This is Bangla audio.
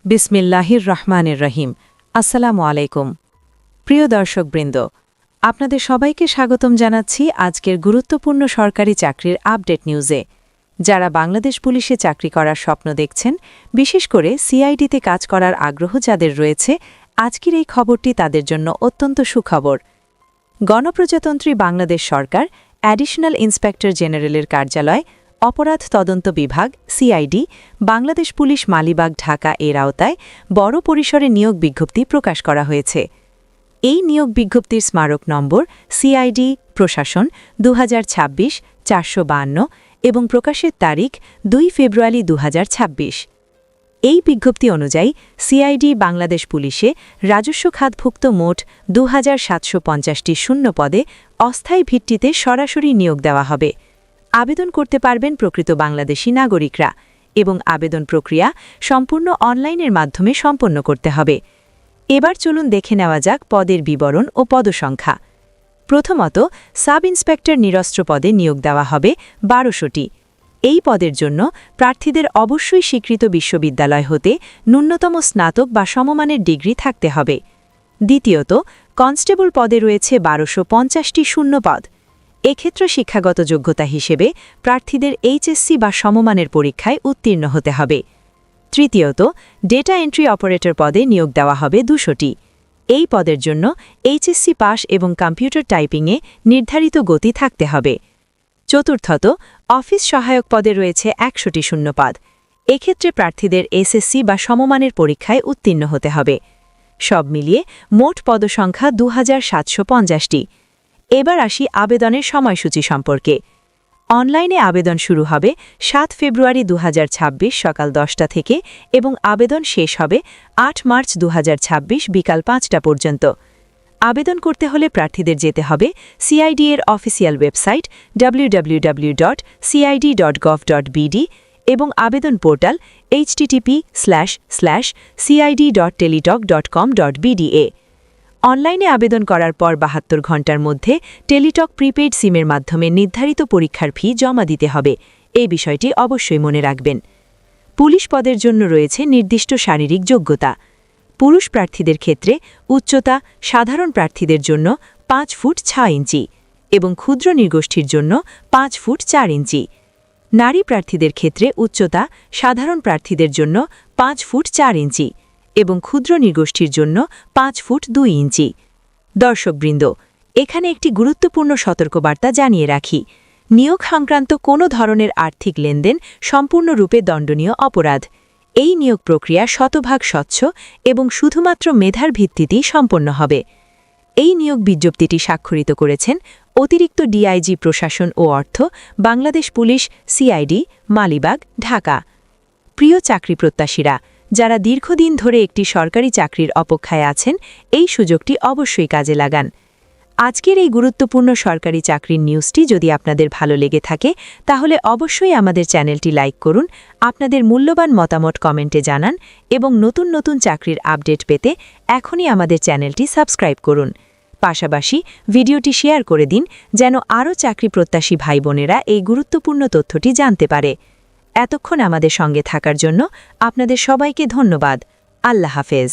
বিসমিল্লাহির রহমানির রহিম। আসসালামু আলাইকুম। প্রিয় দর্শকবৃন্দ, আপনাদের সবাইকে স্বাগতম জানাচ্ছি আজকের গুরুত্বপূর্ণ সরকারি চাকরির আপডেট নিউজে। যারা বাংলাদেশ পুলিশে চাকরি করার স্বপ্ন দেখছেন, বিশেষ করে সিআইডিতে কাজ করার আগ্রহ যাদের রয়েছে, আজকের এই খবরটি তাদের জন্য অত্যন্ত সুখবর। গণপ্রজাতন্ত্রী বাংলাদেশ সরকার অ্যাডিশনাল ইন্সপেক্টর জেনারেলের কার্যালয়, অপরাধ তদন্ত বিভাগ সিআইডি, বাংলাদেশ পুলিশ মালিবাগ ঢাকা এর আওতায় বড় পরিসরে নিয়োগ বিজ্ঞপ্তি প্রকাশ করা হয়েছে। এই নিয়োগ বিজ্ঞপ্তির স্মারক নম্বর সিআইডি প্রশাসন 2026-452 এবং প্রকাশের তারিখ 2 ফেব্রুয়ারি 2026। এই বিজ্ঞপ্তি অনুযায়ী সিআইডি বাংলাদেশ পুলিশে রাজস্ব খাতভুক্ত মোট 2750টি শূন্য পদে অস্থায়ী ভিত্তিতে সরাসরি নিয়োগ দেওয়া হবে। আবেদন করতে পারবেন প্রকৃত বাংলাদেশী নাগরিকরা এবং আবেদন প্রক্রিয়া সম্পূর্ণ অনলাইনের মাধ্যমে সম্পন্ন করতে হবে। এবার চলুন দেখে নেওয়া যাক পদের বিবরণ ও পদসংখ্যা। প্রথমত, সাব ইন্সপেক্টর নিরস্ত্র পদে নিয়োগ দেওয়া হবে 1200টি। এই পদের জন্য প্রার্থীদের অবশ্যই স্বীকৃত বিশ্ববিদ্যালয় হতে ন্যূনতম স্নাতক বা সমমানের ডিগ্রি থাকতে হবে। দ্বিতীয়ত, কনস্টেবল পদে রয়েছে 1250টি শূন্য পদ। এক্ষেত্রে শিক্ষাগত যোগ্যতা হিসেবে প্রার্থীদের এইচএসসি বা সমমানের পরীক্ষায় উত্তীর্ণ হতে হবে। তৃতীয়ত, ডেটা এন্ট্রি অপারেটর পদে নিয়োগ দেওয়া হবে 200টি। এই পদের জন্য এইচএসসি পাস এবং কম্পিউটার টাইপিংয়ে নির্ধারিত গতি থাকতে হবে। চতুর্থত, অফিস সহায়ক পদে রয়েছে 100টি শূন্যপদ। এক্ষেত্রে প্রার্থীদের এসএসসি বা সমমানের পরীক্ষায় উত্তীর্ণ হতে হবে। সব মিলিয়ে মোট পদসংখ্যা 2750টি। এবার আসি আবেদনের সময়সূচি সম্পর্কে। অনলাইনে আবেদন শুরু হবে 7 ফেব্রুয়ারি 2026 সকাল 10টা থেকে এবং আবেদন শেষ হবে 8 মার্চ 2026 বিকাল 5টা পর্যন্ত। আবেদন করতে হলে প্রার্থীদের যেতে হবে সিআইডি এর অফিসিয়াল ওয়েবসাইট www.cid.gov.bd এবং আবেদন পোর্টাল http://cid.teletalk.com.bda। অনলাইনে আবেদন করার পর 72 ঘণ্টার মধ্যে টেলিটক প্রিপেইড সিমের মাধ্যমে নির্ধারিত পরীক্ষার ফি জমা দিতে হবে। এই বিষয়টি অবশ্যই মনে রাখবেন। পুলিশ পদের জন্য রয়েছে নির্দিষ্ট শারীরিক যোগ্যতা। পুরুষ প্রার্থীদের ক্ষেত্রে উচ্চতা সাধারণ প্রার্থীদের জন্য 5 ফুট 6 ইঞ্চি এবং ক্ষুদ্র নৃগোষ্ঠীর জন্য 5 ফুট 4 ইঞ্চি। নারী প্রার্থীদের ক্ষেত্রে উচ্চতা সাধারণ প্রার্থীদের জন্য 5 ফুট 4 ইঞ্চি এবং ক্ষুদ্র নৃগোষ্ঠীর জন্য 5 ফুট 2 ইঞ্চি। দর্শকবৃন্দ, এখানে একটি গুরুত্বপূর্ণ সতর্কবার্তা জানিয়ে রাখি। নিয়োগ সংক্রান্ত কোনো ধরনের আর্থিক লেনদেন সম্পূর্ণরূপে দণ্ডনীয় অপরাধ। এই নিয়োগ প্রক্রিয়া শতভাগ স্বচ্ছ এবং শুধুমাত্র মেধার ভিত্তিতেই সম্পন্ন হবে। এই নিয়োগ বিজ্ঞপ্তিটি স্বাক্ষরিত করেছেন অতিরিক্ত ডিআইজি প্রশাসন ও অর্থ, বাংলাদেশ পুলিশ, সিআইডি, মালিবাগ, ঢাকা। প্রিয় চাকরি প্রত্যাশীরা, যারা দীর্ঘদিন ধরে একটি সরকারি চাকরির অপেক্ষায় আছেন, এই সুযোগটি অবশ্যই কাজে লাগান। আজকের এই গুরুত্বপূর্ণ সরকারি চাকরির নিউজটি যদি আপনাদের ভালো লেগে থাকে তাহলে অবশ্যই আমাদের চ্যানেলটি লাইক করুন, আপনাদের মূল্যবান মতামত কমেন্টে জানান এবং নতুন নতুন চাকরির আপডেট পেতে এখনই আমাদের চ্যানেলটি সাবস্ক্রাইব করুন। পাশাপাশি ভিডিওটি শেয়ার করে দিন যেন আরও চাকরি প্রত্যাশী ভাই বোনেরা এই গুরুত্বপূর্ণ তথ্যটি জানতে পারে। এতক্ষণ আমাদের সঙ্গে থাকার জন্য আপনাদের সবাইকে ধন্যবাদ। আল্লাহ হাফেজ।